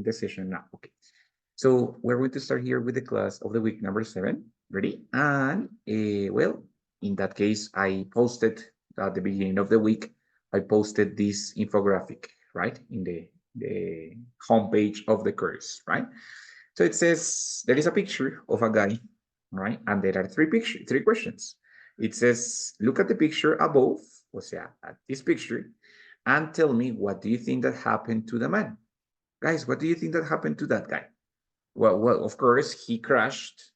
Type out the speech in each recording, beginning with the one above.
the session now. Okay. So we're going to start here with the class of the week number 7. Ready? And well, in that case, I posted at the beginning of the week, I posted this infographic, right? In the homepage of the course, right? So it says there is a picture of a guy, right? And there are three questions. It says, look at the picture above, o sea, at this picture, and tell me what do you think that happened to the man? Guys, what do you think that happened to that guy? Well, of course, he crashed.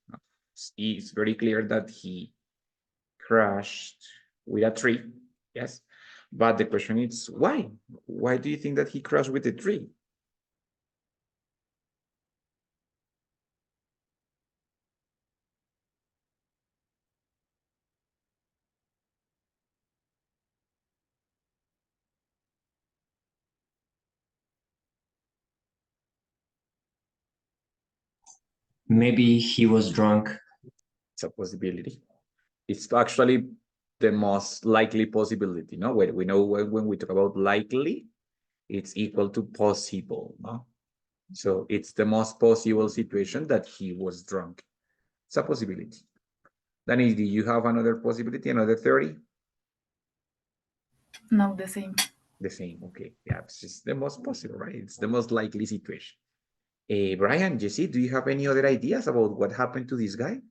It's very clear that he crashed with a tree, yes. But the question is, why? Why do you think that he crashed with a tree? Maybe he was drunk. It's a possibility. It's actually the most likely possibility, no? When we know when we talk about likely, it's equal to possible, no? So it's the most possible situation that he was drunk. It's a possibility. Danny, do you have another possibility, another theory? No, the same. The same, okay. Yeah, it's just the most possible, right? It's the most likely situation. Brian, Jesse, do you have any other ideas about what happened to this guy?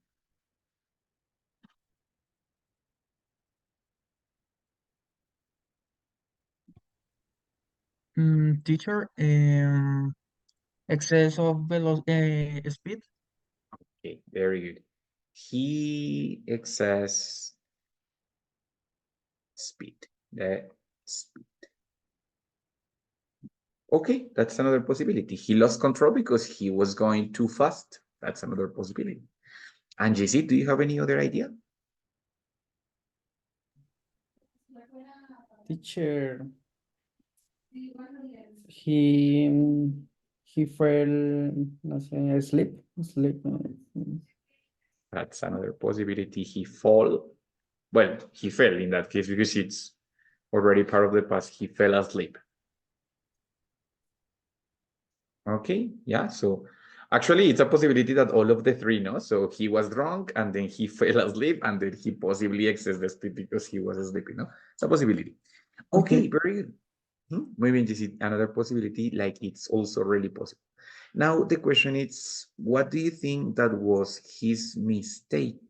Teacher, excess of speed. Okay, very good. He excess speed. The speed. Okay, that's another possibility. He lost control because he was going too fast. That's another possibility. And JC, do you have any other idea? Teacher, he fell, no sé, asleep. That's another possibility. He fall. Well, he fell in that case because it's already part of the past. He fell asleep. Okay, yeah, so actually it's a possibility that all of the three, no? So he was drunk and then he fell asleep and then he possibly excessed the speed because he was sleeping, no? It's a possibility. Okay, very good. Maybe this is another possibility, like it's also really possible. Now the question is, what do you think that was his mistake?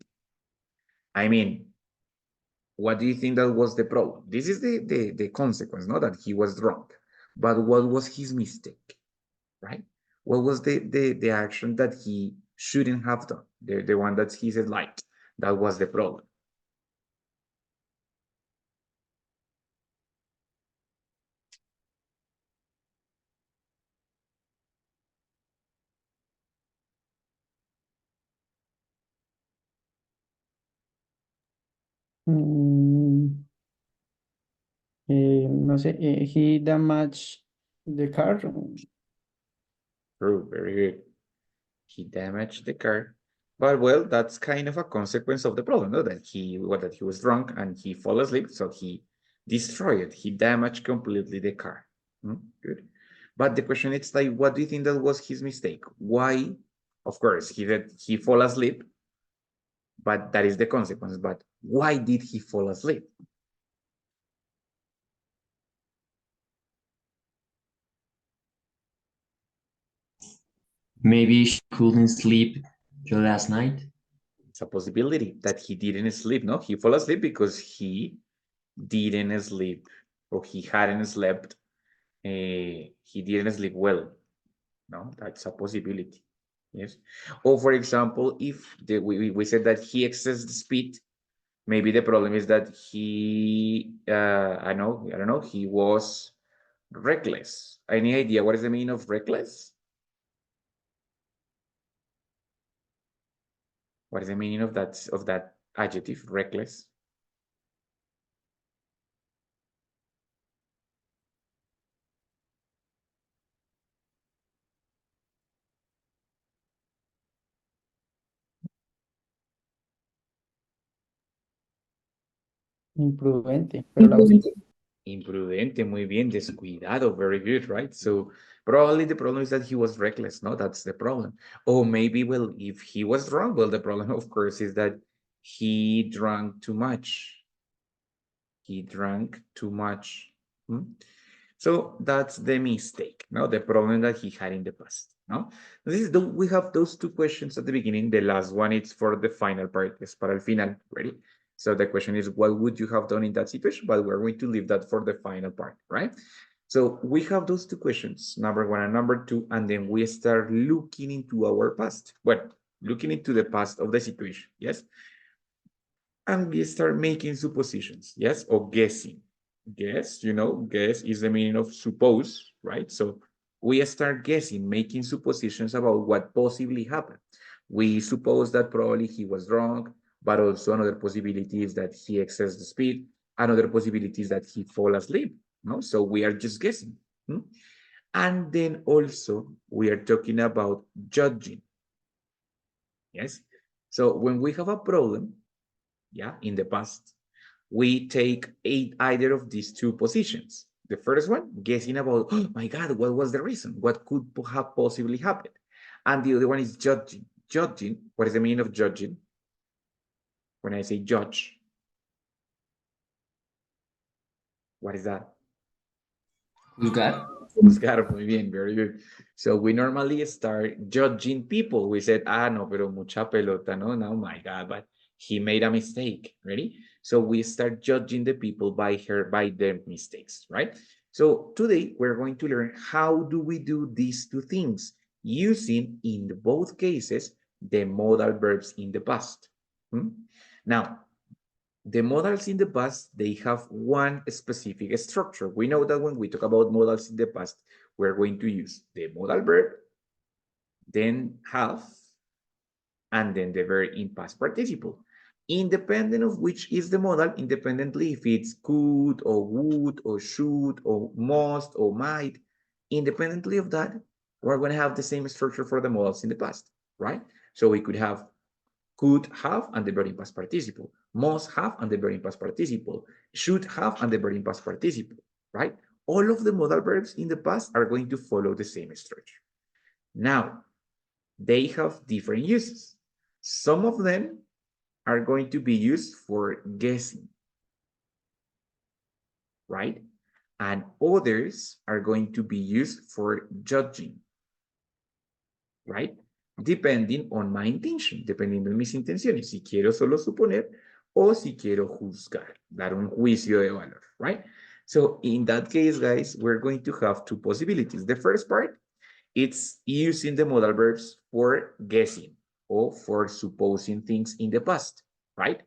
I mean, what do you think that was the problem? This is the consequence, no? That he was drunk. But what was his mistake, right? What was the action that he shouldn't have done? The one that he said like, that was the problem. No sé, he damaged the car. True, very good. He damaged the car. But well, that's kind of a consequence of the problem, no? That he was drunk and he fell asleep, so he destroyed, he damaged completely the car. Good. But the question is like, what do you think that was his mistake? Why? Of course, he fall asleep, but that is the consequence. But why did he fall asleep? Maybe she couldn't sleep the last night. It's a possibility that he didn't sleep, no? He fell asleep because he didn't sleep or he hadn't slept. He didn't sleep well. No, that's a possibility. Yes. Or for example, if we said that he excessed the speed, maybe the problem is that he, I don't know, he was reckless. Any idea what is the meaning of reckless? What is the meaning of that adjective, reckless? Imprudente. Pero la uso. Imprudente, muy bien, descuidado, very good, right? So probably the problem is that he was reckless, no? That's the problem. Or maybe, well, if he was drunk, well, the problem, of course, is that he drank too much. He drank too much. So that's the mistake, no? The problem that he had in the past, no? We have those two questions at the beginning. The last one is for the final part, es para el final, ready? So the question is, what would you have done in that situation? But we're going to leave that for the final part, right? So we have those two questions, number one and number two, and then we start looking into our past. Well, looking into the past of the situation, yes? And we start making suppositions, yes, or guessing. Guess, guess is the meaning of suppose, right? So we start guessing, making suppositions about what possibly happened. We suppose that probably he was drunk, but also another possibility is that he excessed the speed. Another possibility is that he fall asleep, no? So we are just guessing. And then also we are talking about judging, yes? So when we have a problem, yeah, in the past, we take either of these two positions. The first one, guessing about, oh my God, what was the reason? What could have possibly happened? And the other one is judging. Judging, what is the meaning of judging? When I say judge, what is that? Juzgar. Juzgar, muy bien, very good. So we normally start judging people. We said, no, pero mucha pelota, no, no, my God, but he made a mistake, ready? So we start judging the people by their mistakes, right? So today we're going to learn how do we do these two things using, in both cases, the modal verbs in the past. Now, the modals in the past, they have one specific structure. We know that when we talk about modals in the past, we're going to use the modal verb, then have, and then the verb in past participle. Independent of which is the modal, independently if it's could or would or should or must or might, independently of that, we're going to have the same structure for the modals in the past, right? So we could have could have and the verb in past participle, must have and the verb in past participle, should have and the verb in past participle, right? All of the modal verbs in the past are going to follow the same structure. Now, they have different uses. Some of them are going to be used for guessing, right? And others are going to be used for judging, right? Depending on my intention, dependiendo de mis intenciones, si quiero solo suponer o si quiero juzgar, dar un juicio de valor, right? So in that case, guys, we're going to have two possibilities. The first part, it's using the modal verbs for guessing or for supposing things in the past, right?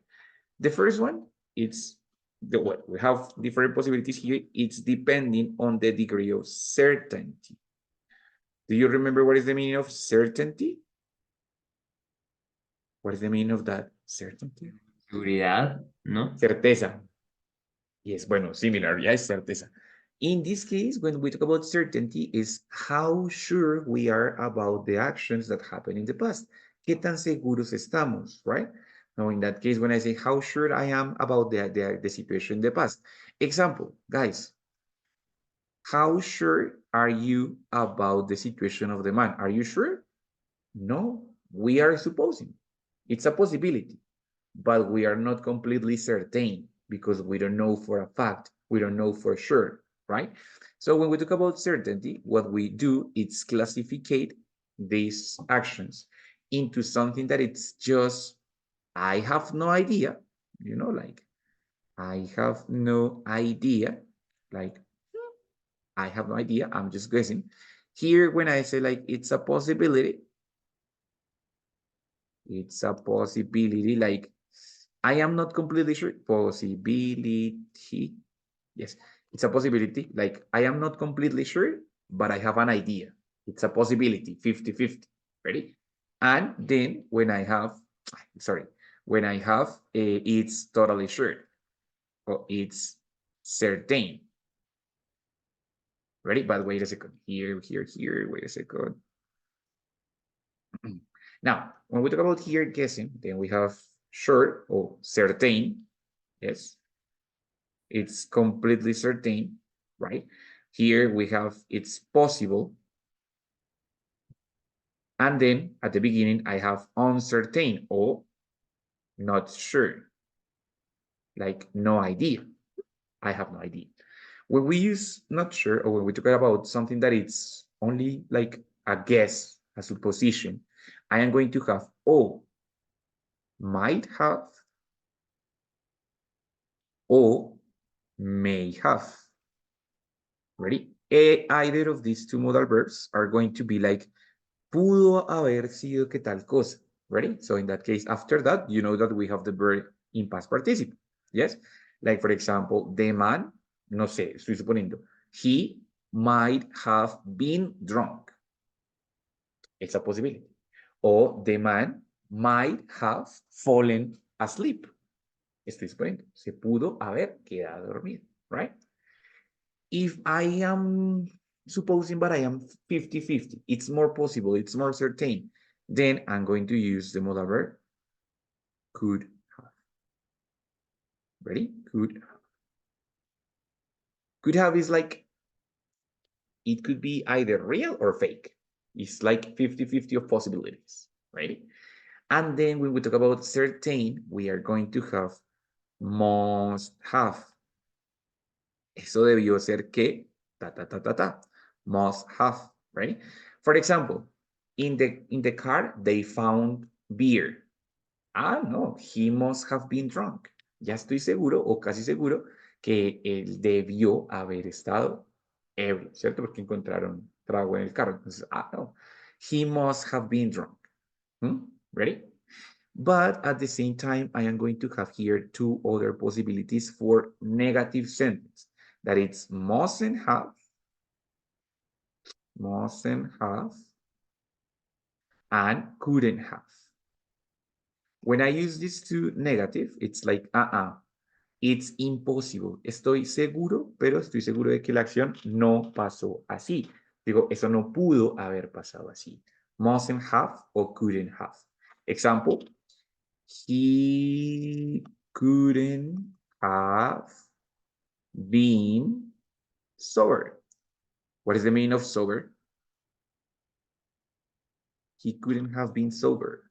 The first one, it's we have different possibilities here. It's depending on the degree of certainty. Do you remember what is the meaning of certainty? What is the meaning of that? Certainty. Seguridad, ¿no? Certeza. Yes, bueno, similar, yes, certeza. In this case, when we talk about certainty, is how sure we are about the actions that happened in the past. ¿Qué tan seguros estamos, right? Now, in that case, when I say how sure I am about the situation in the past. Example, guys, how sure are you about the situation of the man? Are you sure? No, we are supposing. It's a possibility, but we are not completely certain because we don't know for a fact. We don't know for sure, right? So when we talk about certainty, what we do is classify these actions into something that it's just, I have no idea, like I have no idea, like I have no idea, I'm just guessing. Here, when I say like it's a possibility, like I am not completely sure. Possibility. Yes, it's a possibility. Like I am not completely sure, but I have an idea. It's a possibility, 50-50. Ready? And then when I have, it's totally sure. Or it's certain. Ready? But wait a second. Here, wait a second. Now, when we talk about here guessing, then we have sure or certain, yes. it's completely certain, right? Here we have it's possible. And then at the beginning, I have uncertain or not sure, like no idea. I have no idea. When we use not sure, or when we talk about something that it's only like a guess, a supposition, I am going to have O, might have, or may have. Ready? Either of these two modal verbs are going to be like, pudo haber sido que tal cosa. Ready? So in that case, after that, you know that we have the verb in past participle. Yes? Like, for example, the man, no sé, estoy suponiendo, he might have been drunk. It's a possibility. Or the man might have fallen asleep. Estoy suponiendo, se pudo haber quedado dormido, right? If I am supposing, but I am 50-50, it's more possible, it's more certain, then I'm going to use the modal verb could have. Ready? Could have. Could have is like, it could be either real or fake. It's like 50-50 of possibilities, right? And then when we talk about certain, we are going to have must have. Eso debió ser que, must have, right? For example, in the car, they found beer. Ah, no, he must have been drunk. Ya estoy seguro o casi seguro que él debió haber estado ebrio, ¿cierto? Porque encontraron trago en el carro. Entonces, no, he must have been drunk. Ready? But at the same time, I am going to have here two other possibilities for negative sentence. That it's mustn't have, and couldn't have. When I use these two negative, it's like, it's impossible. Estoy seguro, pero estoy seguro de que la acción no pasó así. Digo, eso no pudo haber pasado así. Mustn't have or couldn't have. Example, he couldn't have been sober. What is the meaning of sober? He couldn't have been sober.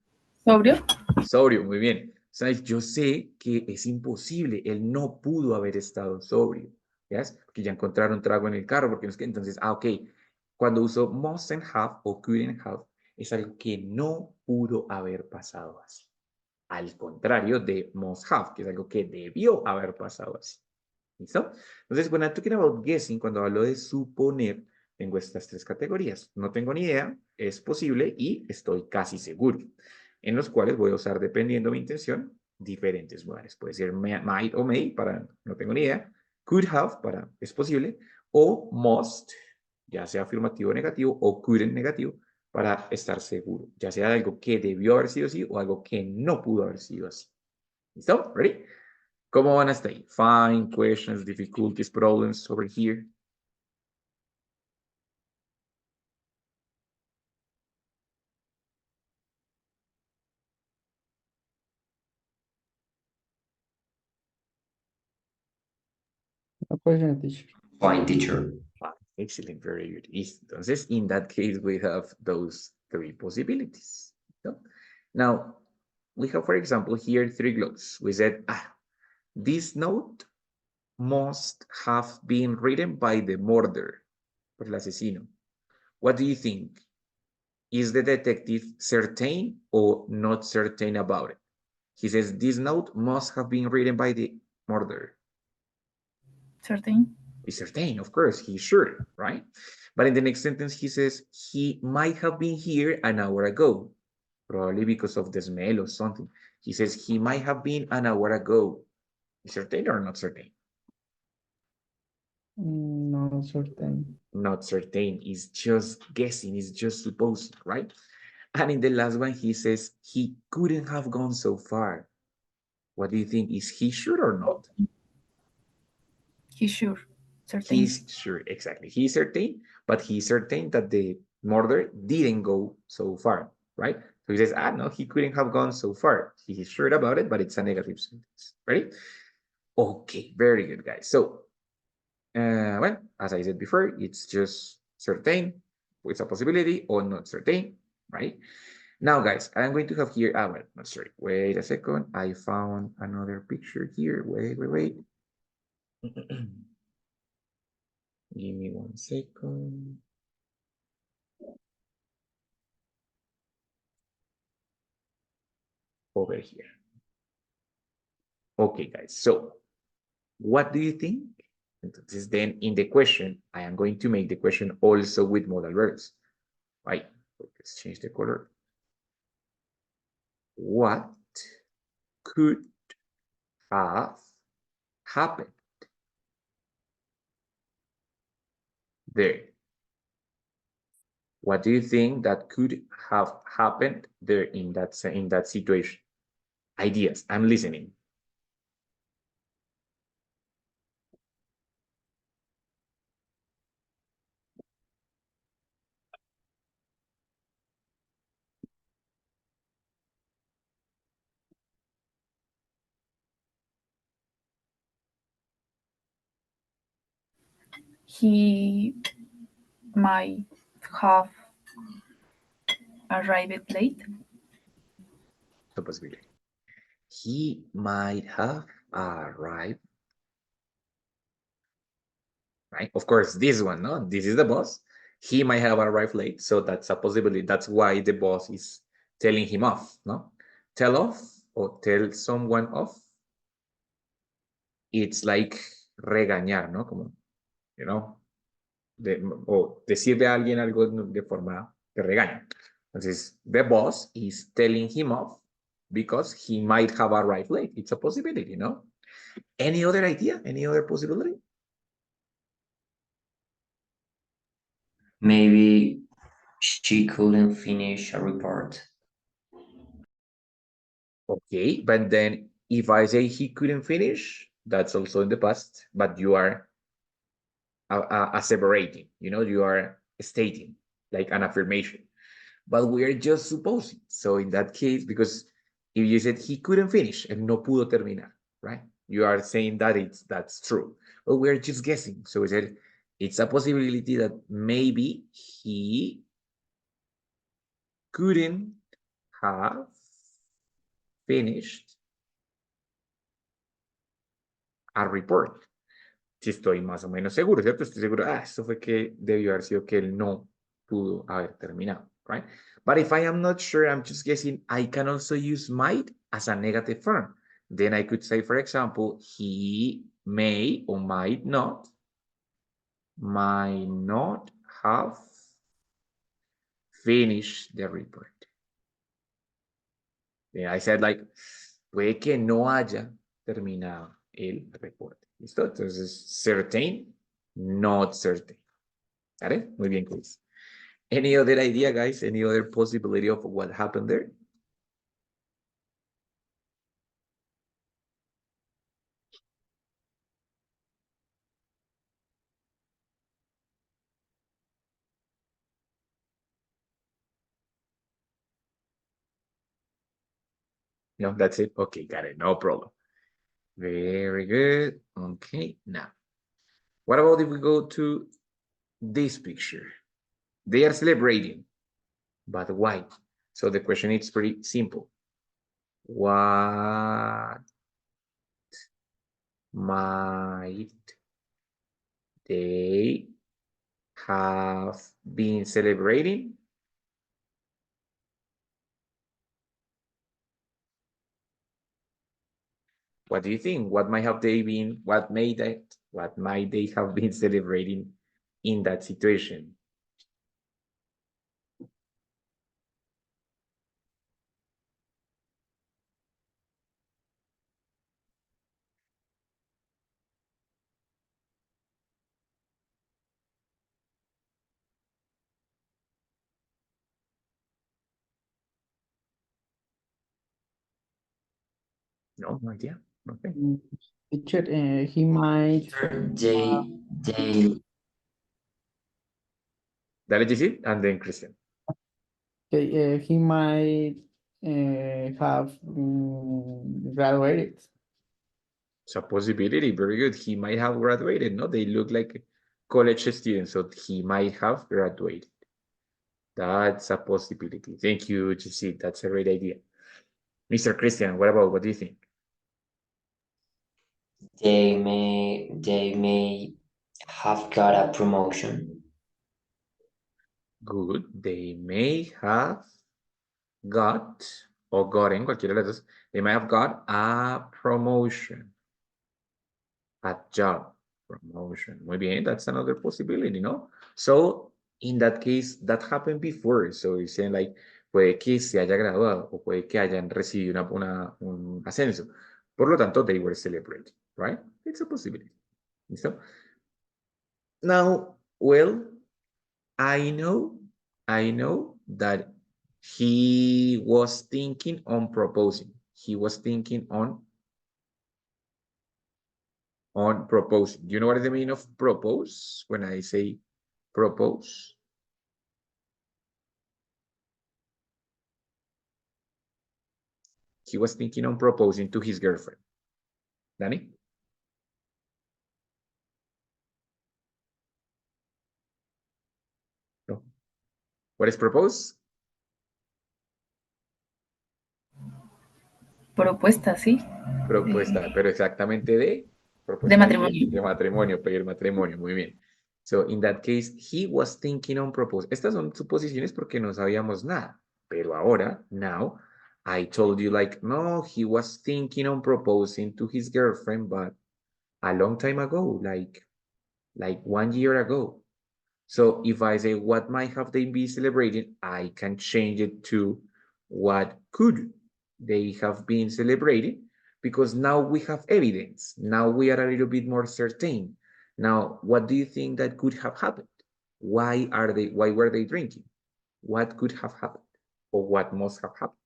¿Sobrio? Sobrio, muy bien. O sea, yo sé que es imposible, él no pudo haber estado sobrio, ¿yes? Porque ya encontraron trago en el carro, porque no es que entonces, ok, cuando uso mustn't have o couldn't have, es algo que no pudo haber pasado así. Al contrario de must have, que es algo que debió haber pasado así. ¿Listo? Entonces, when I'm talking about guessing, cuando hablo de suponer, tengo estas tres categorías. No tengo ni idea, es posible y estoy casi seguro. En los cuales voy a usar, dependiendo de mi intención, diferentes modales. Puede ser might o may para no tengo ni idea, could have para es posible, o must, ya sea afirmativo o negativo, o couldn't negativo, para estar seguro, ya sea de algo que debió haber sido así o algo que no pudo haber sido así. ¿Listo? ¿Ready? ¿Cómo van hasta ahí? Fine, questions, difficulties, problems over here. No question, teacher. Fine, teacher. Fine, excellent, very good. Entonces, in that case, we have those three possibilities. So, now, we have, for example, here three gloves. We said, this note must have been written by the murderer, por el asesino. What do you think? Is the detective certain or not certain about it? He says, this note must have been written by the murderer. Certain. He's certain, of course, he's sure, right? But in the next sentence, he says, he might have been here an hour ago, probably because of the smell or something. He says, he might have been an hour ago. Is certain or not certain? No certain. Not certain, is just guessing, is just supposing, right? And in the last one, he says, he couldn't have gone so far. What do you think? Is he sure or not? He's sure. Certain. He's sure, exactly. He's certain, but he's certain that the murderer didn't go so far, right? So he says, no, he couldn't have gone so far. He's sure about it, but it's a negative sentence, right? Okay, very good, guys. So, well, as I said before, it's just certain with a possibility or not certain, right? Now, guys, I'm going to have here, well, not sorry, wait a second. I found another picture here. Wait. Give me 1 second. Over here. Okay, guys, so what do you think? Entonces, then in the question, I am going to make the question also with modal verbs, right? Let's change the color. What could have happened there? What do you think that could have happened there in that situation? Ideas. I'm listening. He might have arrived late. So possibility. He might have arrived. Right? Of course, this one, no? This is the boss. He might have arrived late, so that's a possibility. That's why the boss is telling him off, no? Tell off or tell someone off. It's like regañar, ¿no? Como, you know, o decirle a alguien algo de forma de regaño. Entonces, the boss is telling him off because he might have arrived late. It's a possibility, no? Any other idea? Any other possibility? Maybe she couldn't finish a report. Okay, but then if I say he couldn't finish, that's also in the past, but you are asseverating, you are stating like an affirmation. But we are just supposing. So in that case, because if you said he couldn't finish, and no pudo terminar, right? You are saying that that's true. But we're just guessing. So we said it's a possibility that maybe he couldn't have finished a report. Si estoy más o menos seguro, ¿cierto? Estoy seguro, eso fue que debió haber sido que él no pudo haber terminado, right? But if I am not sure, I'm just guessing, I can also use might as a negative form. Then I could say, for example, he may or might not have finished the report. Then I said like, puede que no haya terminado el reporte. ¿Listo? Entonces, certain, not certain. Got it? Muy bien, Chris. Any other idea, guys? Any other possibility of what happened there? No, that's it. Okay, got it. No problem. Very good. Okay, now, what about if we go to this picture? They are celebrating, but why? So the question is pretty simple. What might they have been celebrating? What do you think? What might they have been celebrating in that situation? No idea. Okay. Teacher, he might. They Dale, JC, and then Christian. Okay, he might have graduated. It's a possibility. Very good. He might have graduated. No, they look like college students, so he might have graduated. That's a possibility. Thank you, Jesse. That's a great idea. Mr. Christian, what do you think? They may have got a promotion. Good. They may have got or gotten, cualquiera de las dos, they may have got a promotion. A job promotion. Muy bien, that's another possibility, no? So, in that case, that happened before. So, you're saying like, puede que se haya graduado o puede que hayan recibido un ascenso. Por lo tanto, they were celebrating, right? It's a possibility. ¿Listo? Now, well, I know that he was thinking on proposing. He was thinking on proposing. Do you know what is the meaning of propose when I say propose? He was thinking on proposing to his girlfriend. Danny? No. What is propose? Propuesta, sí. Propuesta, pero exactamente de propuesta De matrimonio. De matrimonio, pedir matrimonio, muy bien. So, in that case, he was thinking on propose. Estas son suposiciones porque no sabíamos nada. Pero ahora, now, I told you like, no, he was thinking on proposing to his girlfriend, but a long time ago, like 1 year ago. So if I say what might have they been celebrating, I can change it to what could they have been celebrating, because now we have evidence. Now we are a little bit more certain. Now, what do you think that could have happened? Why were they drinking? What could have happened? Or what must have happened?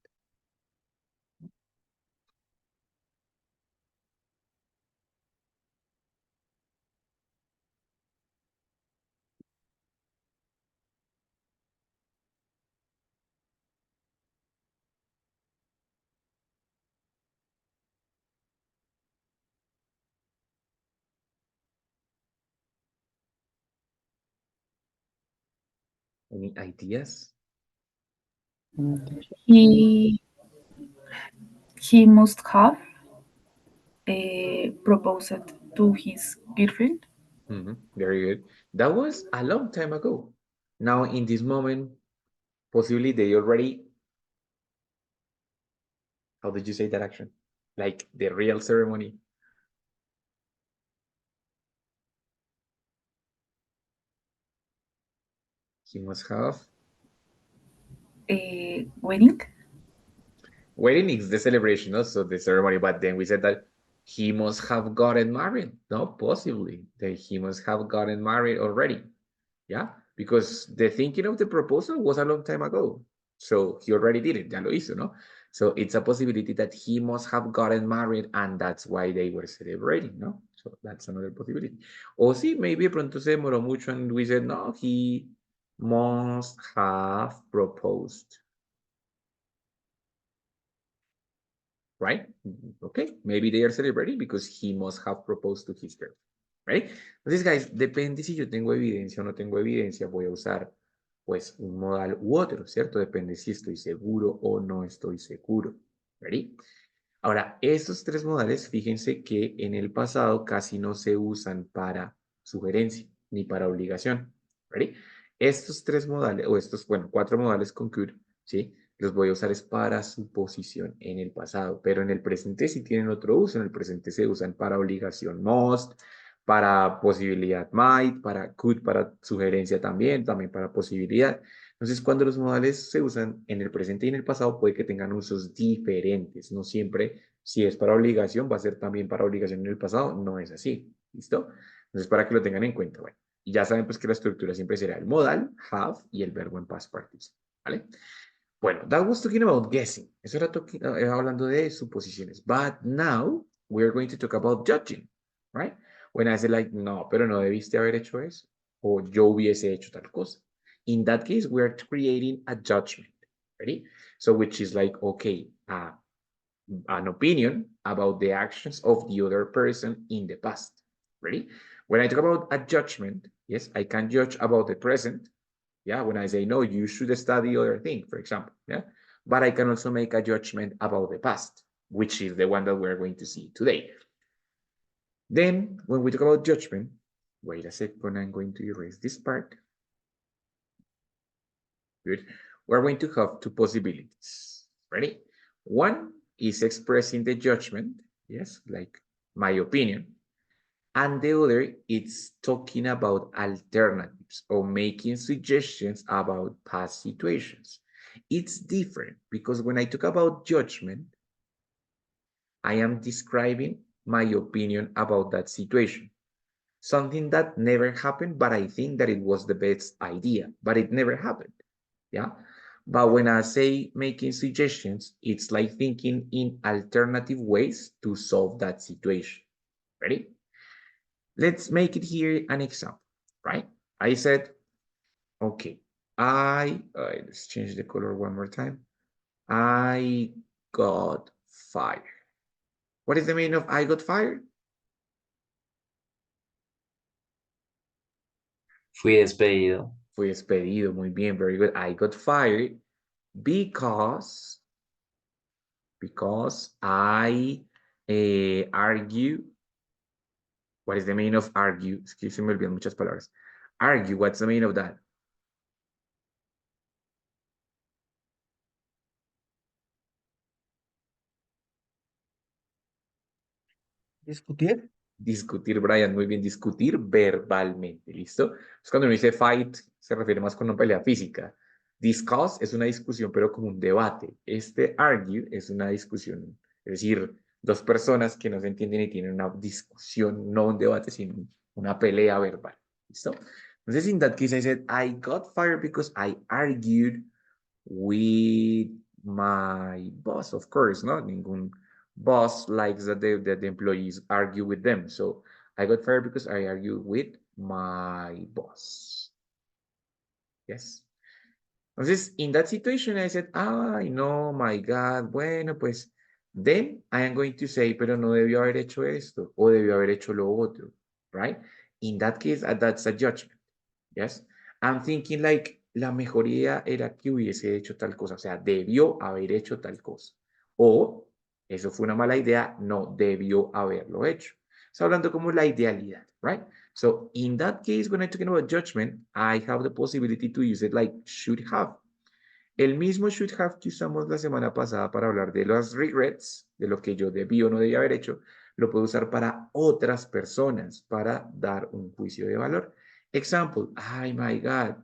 Any ideas? He must have proposed to his girlfriend. Very good. That was a long time ago. Now, in this moment, possibly they already, how did you say that action? Like the real ceremony. He must have. Wedding. Wedding is the celebration, also the ceremony, but then we said that he must have gotten married. No, possibly that he must have gotten married already. Yeah, because the thinking of the proposal was a long time ago. So he already did it, ya lo hizo, no? So it's a possibility that he must have gotten married and that's why they were celebrating, no? So that's another possibility. O sí, maybe pronto se demoró mucho and we said, no, he must have proposed. Right? Okay, maybe they are celebrating because he must have proposed to his girl. Right? Entonces, guys, depende si yo tengo evidencia o no tengo evidencia, voy a usar pues un modal u otro, ¿cierto? Depende si estoy seguro o no estoy seguro. ¿Ready? Ahora, estos tres modales, fíjense que en el pasado casi no se usan para sugerencia ni para obligación. ¿Ready? Estos tres modales, o estos, bueno, 4 modales con could, ¿sí? Los voy a usar es para suposición en el pasado, pero en el presente sí tienen otro uso. En el presente se usan para obligación must, para posibilidad might, para could, para sugerencia también para posibilidad. Entonces, cuando los modales se usan en el presente y en el pasado, puede que tengan usos diferentes. No siempre, si es para obligación, va a ser también para obligación en el pasado. No es así. ¿Listo? Entonces, para que lo tengan en cuenta. Bueno, y ya saben pues que la estructura siempre será el modal, have y el verbo en past participle. ¿Vale? Bueno, that was talking about guessing. Eso era hablando de suposiciones. But now, we're going to talk about judging. Right? When I say like, no, pero no debiste haber hecho eso. O yo hubiese hecho tal cosa. In that case, we're creating a judgment. Ready? So, which is like, okay, an opinion about the actions of the other person in the past. Ready? When I talk about a judgment, yes, I can judge about the present. Yeah, when I say, no, you should study other thing, for example. Yeah, but I can also make a judgment about the past, which is the one that we're going to see today. Then, when we talk about judgment, wait a second, I'm going to erase this part. Good. We're going to have two possibilities. Ready? One is expressing the judgment, yes, like my opinion. And the other, it's talking about alternatives or making suggestions about past situations. It's different because when I talk about judgment, I am describing my opinion about that situation. Something that never happened, but I think that it was the best idea, but it never happened. Yeah. But when I say making suggestions, it's like thinking in alternative ways to solve that situation. Ready? Let's make it here an example, right? I said, okay, let's change the color one more time. I got fired. What is the meaning of I got fired? Fui despedido. Fui despedido, muy bien, very good. I got fired because I argue. What is the meaning of argue? Es que se me olvidan muchas palabras. Argue, what's the meaning of that? Discutir. Discutir, Brian, muy bien, discutir verbalmente, ¿listo? Es cuando uno dice fight, se refiere más con una pelea física. Discuss es una discusión, pero como un debate. Este argue es una discusión, es decir, dos personas que no se entienden y tienen una discusión, no un debate, sino una pelea verbal, ¿listo? Entonces, in that case, I said, I got fired because I argued with my boss, of course, ¿no? Ningún boss likes that the employees argue with them. So I got fired because I argued with my boss. Yes. Entonces, in that situation, I said, no, my God, bueno, pues, then I am going to say, pero no debió haber hecho esto, o debió haber hecho lo otro, right? In that case, that's a judgment, yes? I'm thinking like, la mejor idea era que hubiese hecho tal cosa, o sea, debió haber hecho tal cosa. O, eso fue una mala idea, no debió haberlo hecho. Está hablando como la idealidad, right? So in that case, when I'm talking about judgment, I have the possibility to use it like should have. El mismo should have que usamos la semana pasada para hablar de los regrets, de lo que yo debí o no debí haber hecho, lo puedo usar para otras personas, para dar un juicio de valor. Example, my God,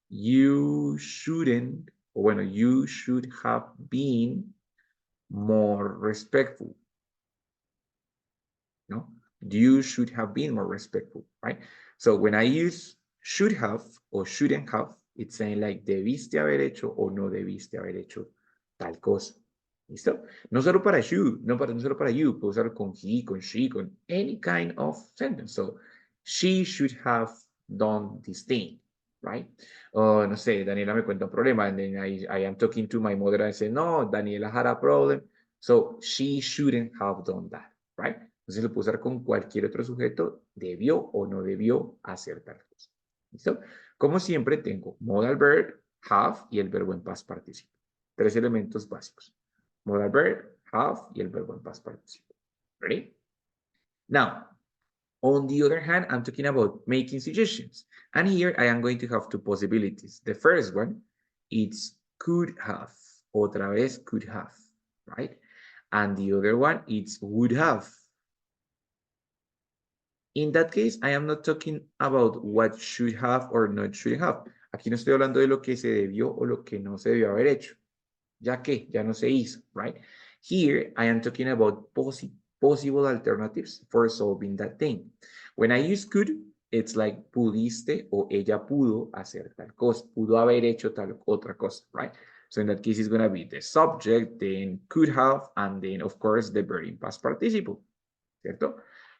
you shouldn't, o bueno, you should have been more respectful. No? You should have been more respectful, right? So when I use should have or shouldn't have, it's saying like debiste haber hecho o no debiste haber hecho tal cosa. ¿Listo? No solo para should, no solo para you, puedo usar con he, con she, con any kind of sentence. So she should have done this thing, right? No sé, Daniela me cuenta un problema and then I am talking to my mother and I say, no, Daniela had a problem. So she shouldn't have done that, right? Entonces lo puedo usar con cualquier otro sujeto, debió o no debió hacer tal cosa. ¿Listo? Como siempre tengo modal verb, have y el verbo en past participle. Tres elementos básicos. Modal verb, have y el verbo en past participle. Ready? Now, on the other hand, I'm talking about making suggestions. And here I am going to have two possibilities. The first one, it's could have. Otra vez, could have, right? And the other one, it's would have. In that case, I am not talking about what should have or not should have. Aquí no estoy hablando de lo que se debió o lo que no se debió haber hecho. Ya que, ya no se hizo, right? Here, I am talking about possible alternatives for solving that thing. When I use could, it's like pudiste o ella pudo hacer tal cosa, pudo haber hecho tal otra cosa, right? So in that case, it's going to be the subject, then could have, and then, of course, the verb in past participle, ¿cierto?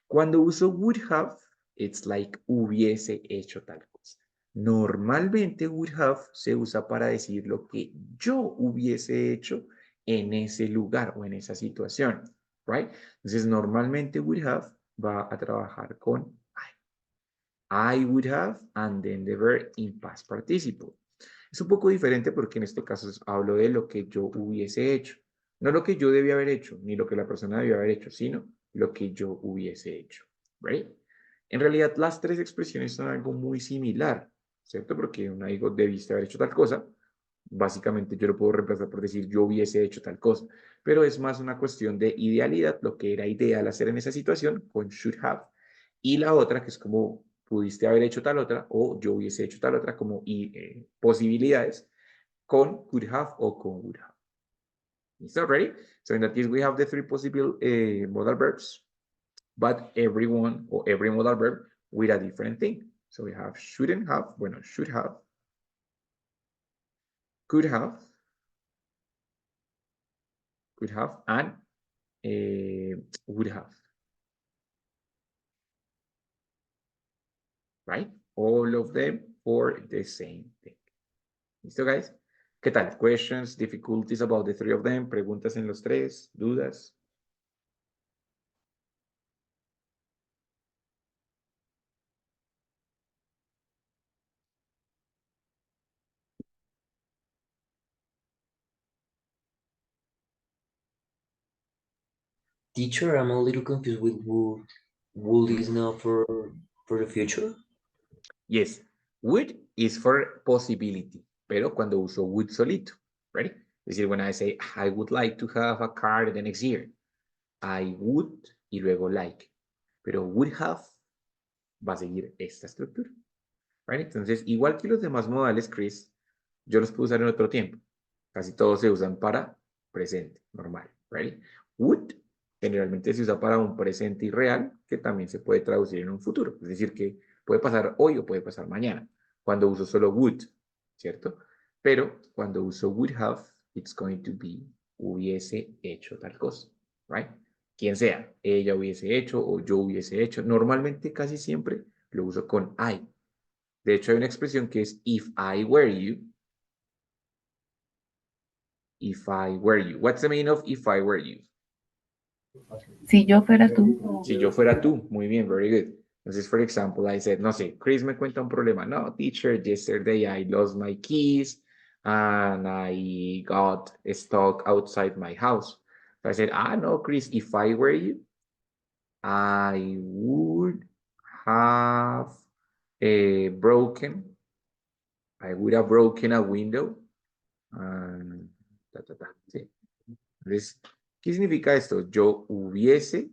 Cuando uso would have, it's like hubiese hecho tal cosa. Normalmente would have se usa para decir lo que yo hubiese hecho en ese lugar o en esa situación, right? Entonces, normalmente would have va a trabajar con I. I would have, and then the verb in past participle. Es un poco diferente porque en este caso hablo de lo que yo hubiese hecho. No lo que yo debía haber hecho, ni lo que la persona debió haber hecho, sino lo que yo hubiese hecho, right? En realidad, las tres expresiones son algo muy similar, ¿cierto? Porque una digo, debiste haber hecho tal cosa. Básicamente yo lo puedo reemplazar por decir yo hubiese hecho tal cosa, pero es más una cuestión de idealidad, lo que era ideal hacer en esa situación con should have, y la otra que es como pudiste haber hecho tal otra o yo hubiese hecho tal otra como posibilidades con could have o con would have. ¿Listo? Ready? So in that case we have the three possible modal verbs, but every one or every modal verb with a different thing. So we have shouldn't have, bueno, should have, could have, and would have. Right? All of them for the same thing. ¿Listo, guys? ¿Qué tal? Questions, difficulties about the three of them? ¿Preguntas en los tres? ¿Dudas? Teacher, I'm a little confused with would. Would is not for the future? Yes. Would is for possibility, pero cuando uso would solito, right? Es decir, when I say, I would like to have a car the next year, I would y luego like. Pero would have va a seguir esta estructura, right? Entonces, igual que los demás modales, Chris, yo los puedo usar en otro tiempo. Casi todos se usan para presente, normal, right? Would generalmente se usa para un presente irreal que también se puede traducir en un futuro. Es decir, que puede pasar hoy o puede pasar mañana. Cuando uso solo would, ¿cierto? Pero cuando uso would have, it's going to be hubiese hecho tal cosa, right? Quien sea, ella hubiese hecho o yo hubiese hecho. Normalmente casi siempre lo uso con I. De hecho, hay una expresión que es if I were you. If I were you. What's the meaning of if I were you? Si yo fuera tú. Si yo fuera tú. Muy bien, very good. Entonces, for example, I said, no sé, Chris me cuenta un problema. No, teacher, yesterday I lost my keys and I got stuck outside my house. So I said, no, Chris, if I were you, I would have I would have broken a window. Sí. Entonces, ¿qué significa esto? Yo hubiese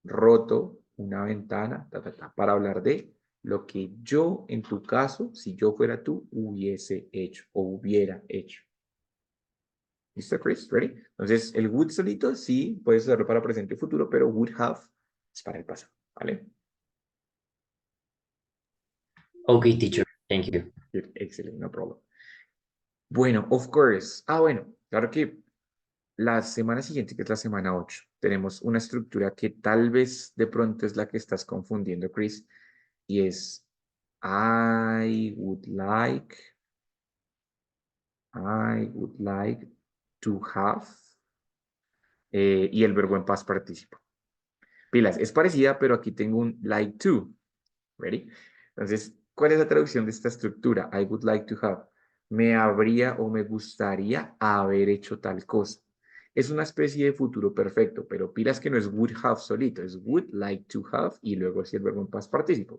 roto una ventana, para hablar de lo que yo, en tu caso, si yo fuera tú, hubiese hecho o hubiera hecho. ¿Listo, Chris? ¿Ready? Entonces, el would solito sí puedes usarlo para presente y futuro, pero would have es para el pasado, ¿vale? Okay, teacher. Thank you. Good, excellent, no problem. Bueno, of course. Bueno, claro que la semana siguiente, que es la semana 8, tenemos una estructura que tal vez de pronto es la que estás confundiendo, Chris, y es I would like to have y el verbo en past participo. Pilas, es parecida, pero aquí tengo un like to. ¿Ready? Entonces, ¿cuál es la traducción de esta estructura? I would like to have. Me habría o me gustaría haber hecho tal cosa. Es una especie de futuro perfecto, pero pilas que no es would have solito, es would like to have y luego si el verbo en past participle.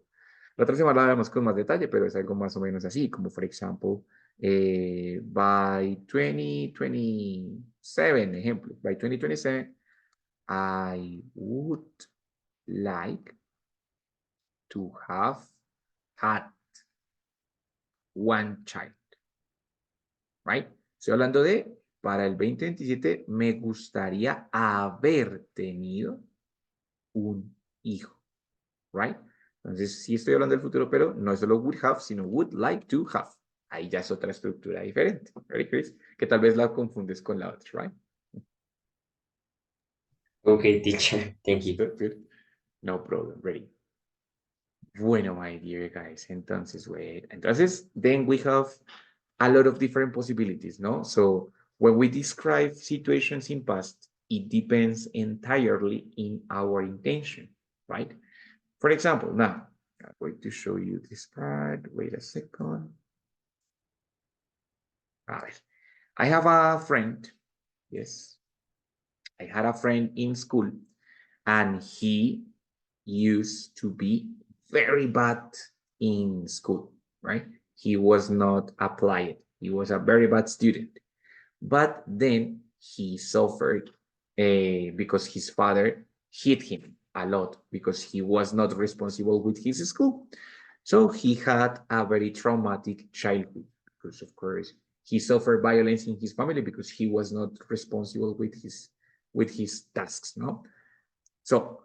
La otra semana la vemos con más detalle, pero es algo más o menos así, como por ejemplo, by 2027, ejemplo, by 2027, I would like to have had one child, right? Estoy hablando de, para el 2027, me gustaría haber tenido un hijo, right? Entonces, sí estoy hablando del futuro, pero no es solo would have, sino would like to have. Ahí ya es otra estructura diferente, ¿right, Chris? Que tal vez la confundes con la otra, right? Okay, teacher. Thank you. Good, good. No problem, ready. Bueno, my dear guys, entonces, then we have a lot of different possibilities, no? So When we describe situations in past, it depends entirely in our intention, right? For example, now, I'm going to show you this part. Wait a second. All right. I have a friend. Yes. I had a friend in school, and he used to be very bad in school, right? He was not applied. He was a very bad student. But then he suffered because his father hit him a lot because he was not responsible with his school. So he had a very traumatic childhood because, of course, he suffered violence in his family because he was not responsible with his tasks. No, so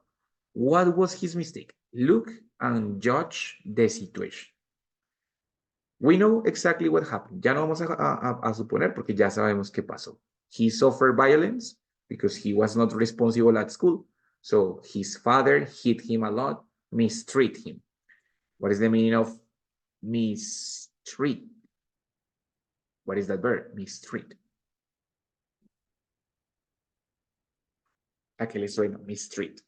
what was his mistake? Look and judge the situation. We know exactly what happened. Ya no vamos a suponer porque ya sabemos qué pasó. He suffered violence because he was not responsible at school. So his father hit him a lot, mistreat him. What is the meaning of mistreat? What is that verb? Mistreat. ¿A qué le suena? Mistreat.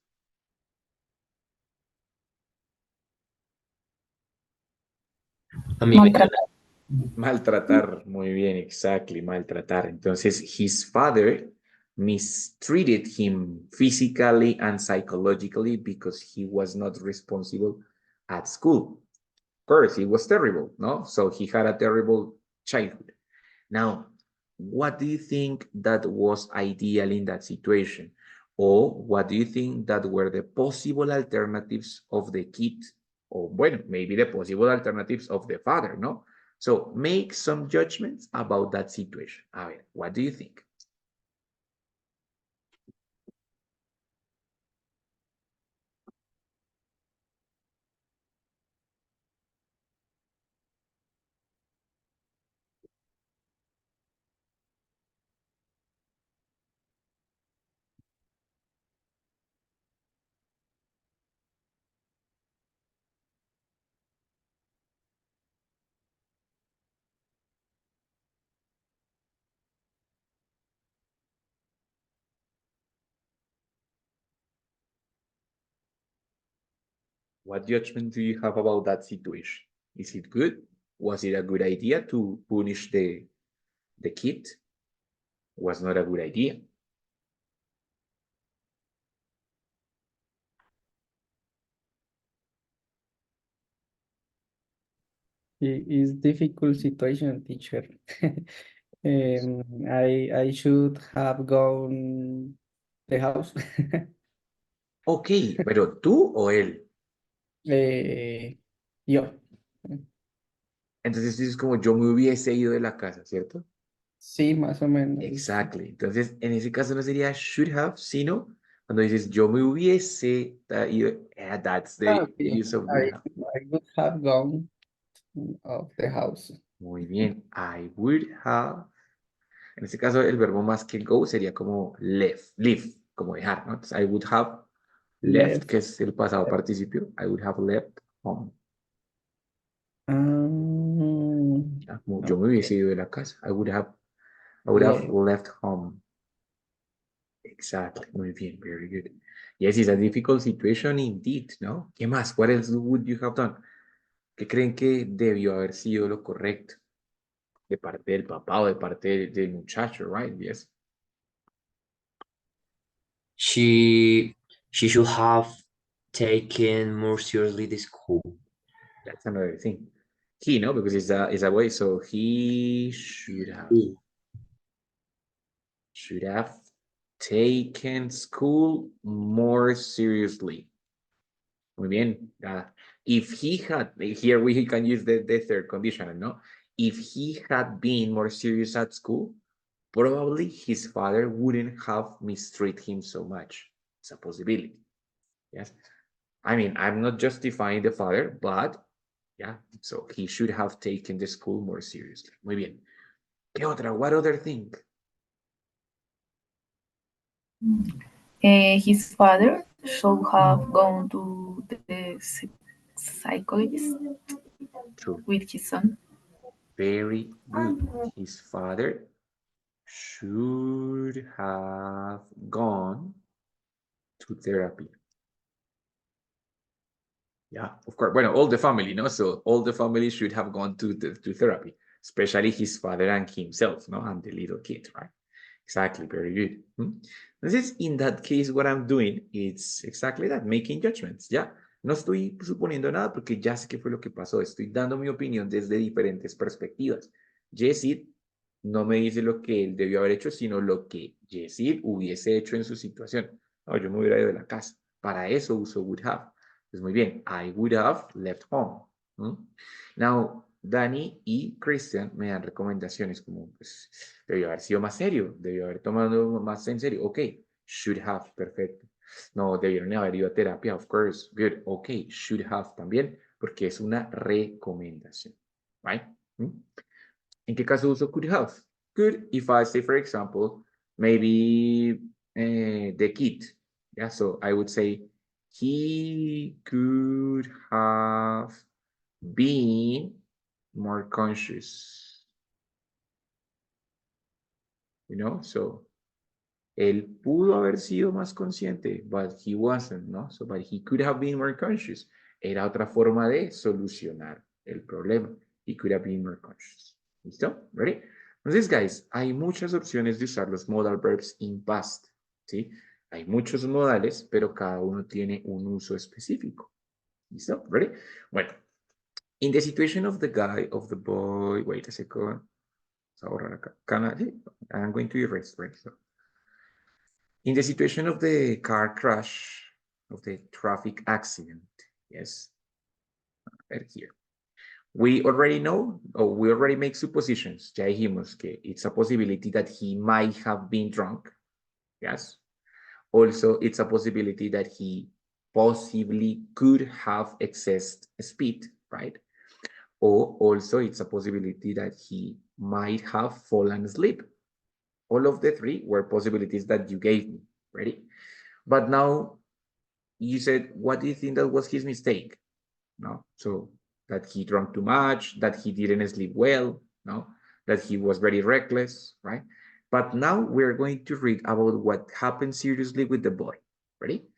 A mí Maltratar. Maltratar, muy bien, exactly, maltratar. Entonces, his father mistreated him physically and psychologically because he was not responsible at school. Of course, it was terrible, no? So he had a terrible childhood. Now, what do you think that was ideal in that situation? Or what do you think that were the possible alternatives of the kid? Or, bueno, maybe the possible alternatives of the father, no? So make some judgments about that situation. A ver, what do you think? What judgment do you have about that situation? Is it good? Was it a good idea to punish the kid? Was not a good idea. It is difficult situation, teacher. I should have gone the house. Ok, pero tú o él. Yo. Entonces es como yo me hubiese ido de la casa, ¿cierto? Sí, más o menos. Exactly. Entonces, en ese caso no sería should have, sino cuando dices yo me hubiese ido, that's the Okay. use of would have. I would have gone of the house. Muy bien. I would have. En este caso, el verbo más que go sería como left, leave, como dejar, ¿no? Entonces, I would have left, que es el pasado participio. I would have left home. Como yo me hubiese ido de la casa. I would have left home. Exactly. Muy bien. Very good. Yes, it's a difficult situation indeed, ¿no? ¿Qué más? What else would you have done? ¿Qué creen que debió haber sido lo correcto? De parte del papá o de parte del muchacho, right? Yes. she should have taken more seriously the school. That's another thing. He, no, because it's a way. So he should have taken school more seriously. Muy bien. If he had, here we can use the third condition, no? If he had been more serious at school, probably his father wouldn't have mistreated him so much. It's a possibility. Yes. I mean, I'm not justifying the father, but yeah, so he should have taken the school more seriously. Muy bien. ¿Qué otra? What other thing? His father should have gone to the psychologist True. with his son. Very good. His father should have gone to therapy. Yeah, of course. Well, all the family, no? So all the family should have gone to therapy, especially his father and himself, no? And the little kid, right? Exactly, very good. This is, in that case, what I'm doing, it's exactly that, making judgments, ¿ya? No estoy suponiendo nada porque ya sé qué fue lo que pasó. Estoy dando mi opinión desde diferentes perspectivas. Yesid no me dice lo que él debió haber hecho, sino lo que Yesid hubiese hecho en su situación. No, yo me hubiera ido de la casa. Para eso uso would have. Pues muy bien, I would have left home. Now, Dani y Christian me dan recomendaciones como, pues, debió haber sido más serio, debió haber tomado más en serio. Ok, should have, perfecto. No, debieron haber ido a terapia, of course. Good, ok, should have también, porque es una recomendación. Right? ¿En qué caso uso could have? Could, if I say, for example, maybe the kid. Yeah, so I would say, he could have been more conscious. You know, so él pudo haber sido más consciente, but he wasn't, ¿no? So, but he could have been more conscious. Era otra forma de solucionar el problema. He could have been more conscious. ¿Listo? ¿Ready? Entonces, guys, hay muchas opciones de usar los modal verbs in past, ¿sí? Hay muchos modales, pero cada uno tiene un uso específico. ¿Listo? ¿Ready? Bueno, in the situation of the guy, of the boy, wait a second. Vamos a borrar acá. I'm going to erase, right? So, in the situation of the car crash, of the traffic accident, yes, right here. We already know, or we already make suppositions. Ya dijimos que it's a possibility that he might have been drunk, yes. Also, it's a possibility that he possibly could have excessed speed, right? Or also, it's a possibility that he might have fallen asleep. All of the three were possibilities that you gave me, ready? But now you said, what do you think that was his mistake? No, so that he drank too much, that he didn't sleep well, no, that he was very reckless, right? But now we're going to read about what happened seriously with the boy. Ready?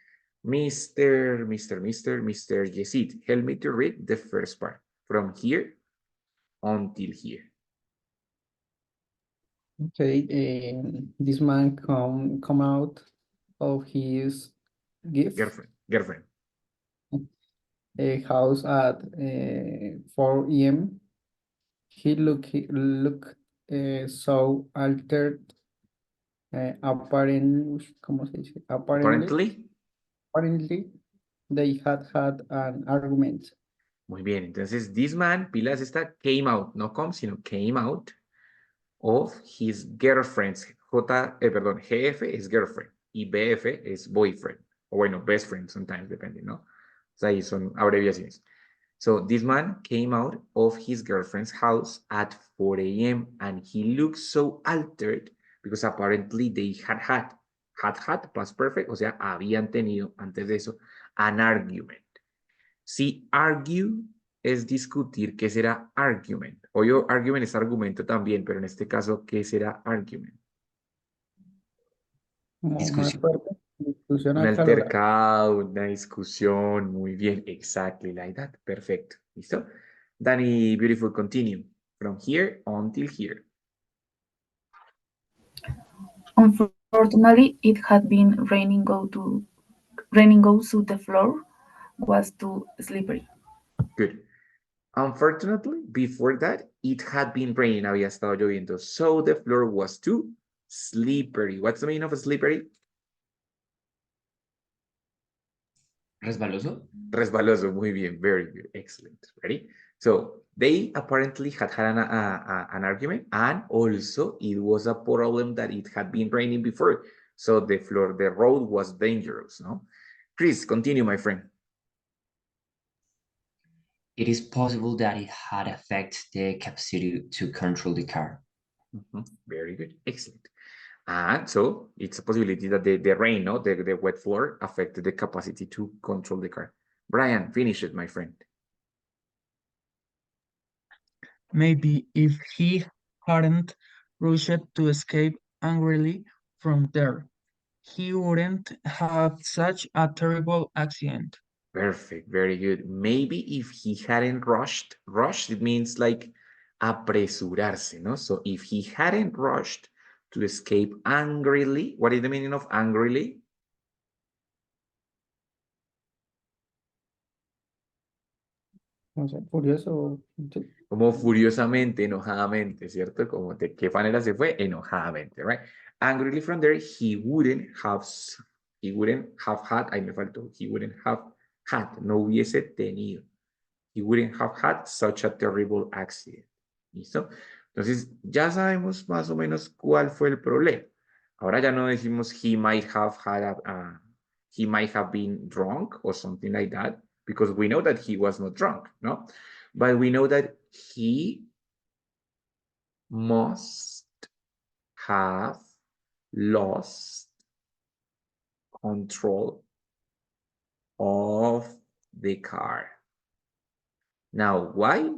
Mr. Yesid, help me to read the first part from here until here. Okay, this man come out of his gift Girlfriend. house at 4 a.m. He looked so altered. ¿Cómo se dice? Apparently they had an argument. Muy bien, entonces this man, pilas esta, came out, no come, sino came out of his girlfriend's, GF es girlfriend y BF es boyfriend, o bueno, best friend sometimes, depending, ¿no? O sea, ahí son abreviaciones. So this man came out of his girlfriend's house at 4 a.m. and he looked so altered because apparently they had past perfect, o sea, habían tenido antes de eso an argument. Si argue es discutir, ¿qué será argument? Obvio, argument es argumento también, pero en este caso, ¿qué será argument? Más Discusión. fuerte, discusión Un acalorada. altercado, una discusión, muy bien, exactly like that, perfecto, ¿listo? Danny, beautiful, continue, from here until here. Unfortunately, it had been raining so the floor was too slippery. Good. Unfortunately, before that, it had been raining, había estado lloviendo, so the floor was too slippery. What's the meaning of slippery? ¿Resbaloso? Resbaloso, muy bien, very good, excellent. Ready? So they apparently had an argument, and also it was a problem that it had been raining before. So the road was dangerous, no? Chris, continue, my friend. It is possible that it had affected the capacity to control the car. Very good, excellent. And so it's a possibility that the rain, no, the wet floor affected the capacity to control the car. Brian, finish it, my friend. Maybe if he hadn't rushed to escape angrily from there. He wouldn't have such a terrible accident. Perfect, very good. Maybe if he hadn't rushed, it means like apresurarse, no? So if he hadn't rushed to escape angrily, what is the meaning of angrily? No sé, curioso. Sí. Como furiosamente, enojadamente, ¿cierto? Como de qué manera se fue, enojadamente, right? Angrily from there, he wouldn't have had, ahí me faltó, he wouldn't have had, no hubiese tenido. He wouldn't have had such a terrible accident. ¿Listo? Entonces, ya sabemos más o menos cuál fue el problema. Ahora ya no decimos he might have he might have been drunk or something like that, because we know that he was not drunk, no? But we know that he must have lost control of the car. Now, why?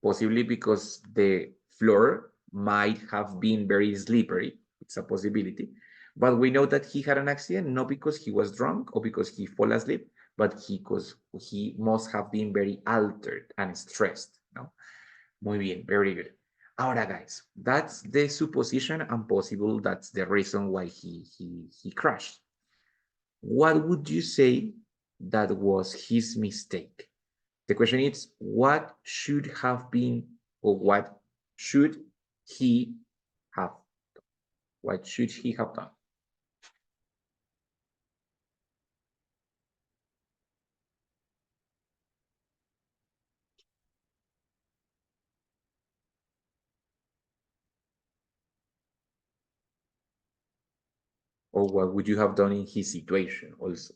Possibly because the floor might have been very slippery. It's a possibility. But we know that he had an accident, not because he was drunk or because he fell asleep, but because he must have been very altered and stressed. No? Muy bien, very good. Ahora, guys, that's the supposition and possible that's the reason why he crashed. What would you say that was his mistake? The question is, what should have been, or what should he have done? What should he have done? Or what would you have done in his situation also?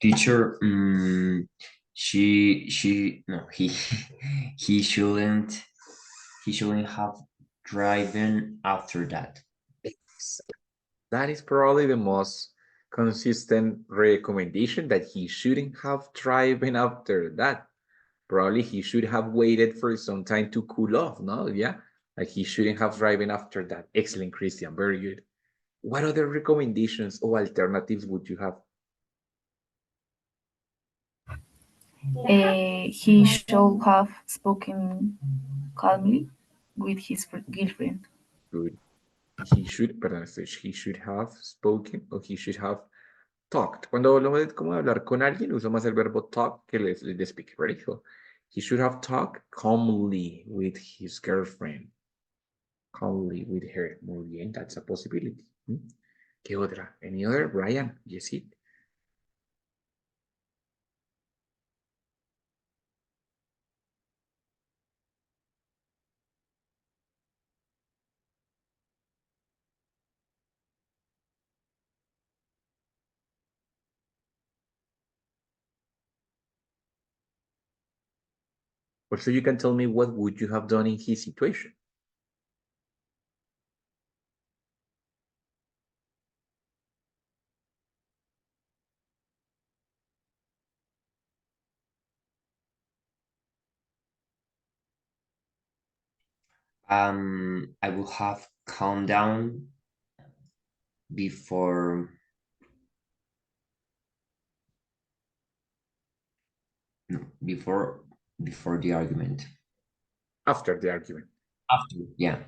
Teacher, she no he he shouldn't have driven after that. That is probably the most consistent recommendation, that he shouldn't have driven after that. Probably he should have waited for some time to cool off, no? Yeah, like he shouldn't have driven after that. Excellent, Christian, very good. What other recommendations or alternatives would you have? He should have spoken calmly with his girlfriend. Good. He should have spoken, or he should have talked. Cuando hablo de cómo hablar con alguien, uso más el verbo talk que el de speak, ready? So, he should have talked calmly with his girlfriend. Calmly with her. Muy bien, that's a possibility. ¿Qué otra? Any other? Brian, yes, it. Also, you can tell me what would you have done in his situation? I will have calmed down before no, before the argument. After the argument. After, yeah.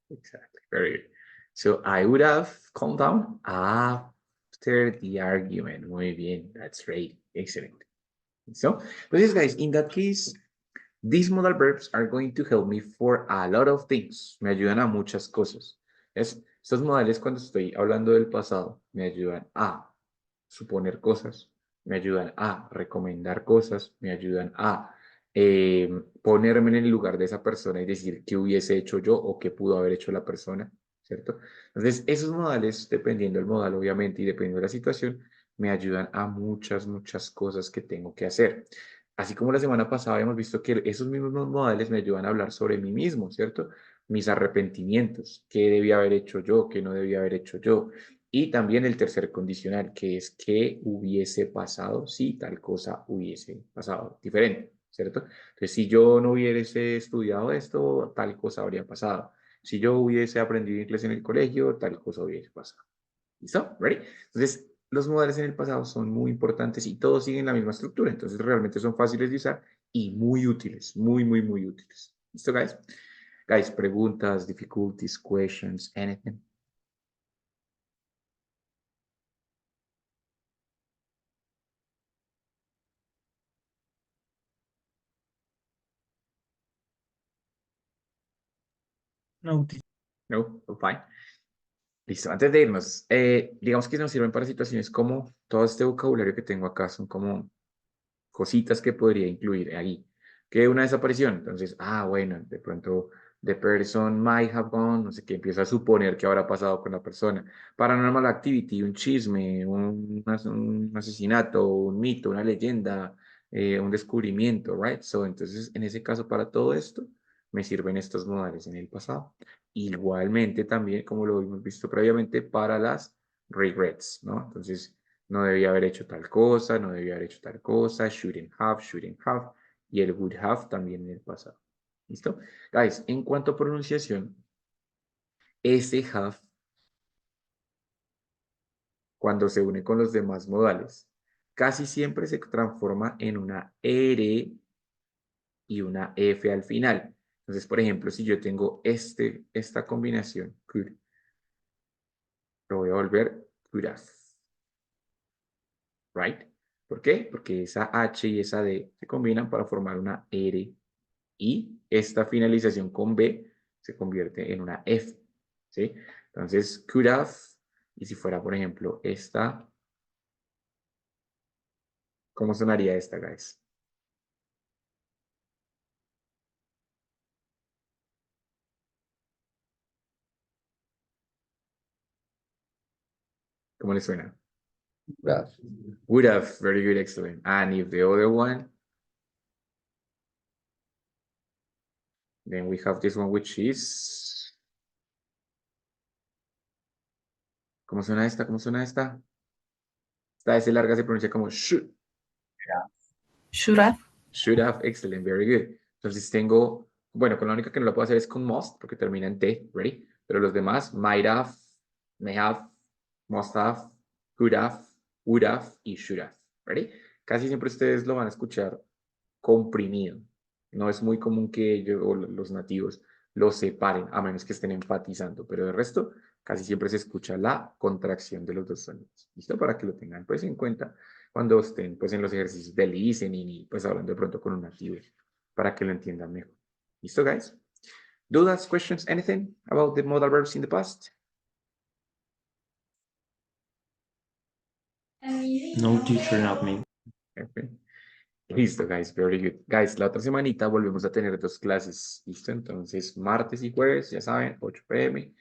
Exactly. Very good. So I would have calmed down after the argument. Muy bien. That's great. Excellent. So, but yes, guys, in that case, these modal verbs are going to help me for a lot of things. Me ayudan a muchas cosas. Estos modales, cuando estoy hablando del pasado, me ayudan a suponer cosas, me ayudan a recomendar cosas, me ayudan a ponerme en el lugar de esa persona y decir qué hubiese hecho yo o qué pudo haber hecho la persona, ¿cierto? Entonces, esos modales, dependiendo del modal, obviamente, y dependiendo de la situación, me ayudan a muchas cosas que tengo que hacer. Así como la semana pasada habíamos visto que esos mismos modales me ayudan a hablar sobre mí mismo, ¿cierto? Mis arrepentimientos, qué debía haber hecho yo, qué no debía haber hecho yo. Y también el tercer condicional, que es qué hubiese pasado si tal cosa hubiese pasado diferente, ¿cierto? Entonces, si yo no hubiese estudiado esto, tal cosa habría pasado. Si yo hubiese aprendido inglés en el colegio, tal cosa hubiese pasado. ¿Listo? ¿Ready? Entonces, los modales en el pasado son muy importantes y todos siguen la misma estructura. Entonces, realmente son fáciles de usar y muy útiles. Muy útiles. ¿Listo, guys? Guys, preguntas, difficulties, questions, anything? No, No, fine. Listo, antes de irnos, digamos que nos sirven para situaciones como todo este vocabulario que tengo acá son como cositas que podría incluir ahí. Que una desaparición, entonces, bueno, de pronto, the person might have gone, no sé qué, empieza a suponer que habrá pasado con la persona. Paranormal activity, un chisme, un asesinato, un mito, una leyenda, un descubrimiento, right? So, entonces, en ese caso, para todo esto, me sirven estos modales en el pasado. Igualmente también, como lo hemos visto previamente, para las regrets, ¿no? Entonces, no debía haber hecho tal cosa, no debía haber hecho tal cosa, shouldn't have, y el would have también en el pasado. ¿Listo? Guys, en cuanto a pronunciación, ese have, cuando se une con los demás modales, casi siempre se transforma en una R y una F al final. Entonces, por ejemplo, si yo tengo esta combinación, could, lo voy a volver could have. Right? ¿Por qué? Porque esa H y esa D se combinan para formar una R y esta finalización con B se convierte en una F, ¿sí? Entonces, could have, y si fuera, por ejemplo, esta, ¿cómo sonaría esta, guys? ¿Cómo le suena? Graph. Would have, very good, excellent. And if the other one, then we have this one, which is, ¿cómo suena esta? ¿Cómo suena esta? Esta S larga se pronuncia como should. Should have. Should have, excellent, very good. Entonces tengo, bueno, con la única que no lo puedo hacer es con must, porque termina en T, ready? Pero los demás, might have, may have, must have, could have, would have y should have, ready? Casi siempre ustedes lo van a escuchar comprimido. No es muy común que ellos o los nativos lo separen, a menos que estén enfatizando, pero de resto, casi siempre se escucha la contracción de los dos sonidos. ¿Listo? Para que lo tengan pues en cuenta cuando estén pues en los ejercicios de listening y pues hablando de pronto con un nativo, para que lo entiendan mejor. ¿Listo, guys? Dudas, questions, anything about the modal verbs in the past? No, teacher, not me. Okay. Listo, guys, very good. Guys, la otra semanita volvemos a tener 2 clases, ¿listo? Entonces, martes y jueves, ya saben, 8 p.m.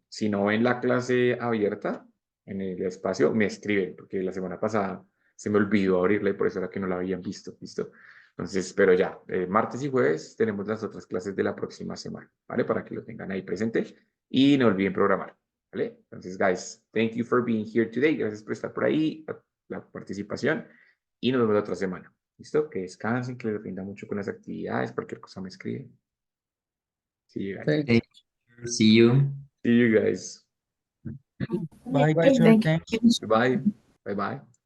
Si no ven la clase abierta en el espacio, me escriben, porque la semana pasada se me olvidó abrirla y por eso era que no la habían visto, ¿listo? Entonces, pero ya, martes y jueves tenemos las otras clases de la próxima semana, ¿vale? Para que lo tengan ahí presente y no olviden programar, ¿vale? Entonces, guys, thank you for being here today. Gracias por estar por ahí, la participación y nos vemos la otra semana, ¿listo? Que descansen, que les rinda mucho con las actividades, cualquier cosa me escriben. See you guys. Thanks. Hey, see you. See you guys. Bye, Bye. teacher. Thank Thanks. you. Goodbye. Bye-bye.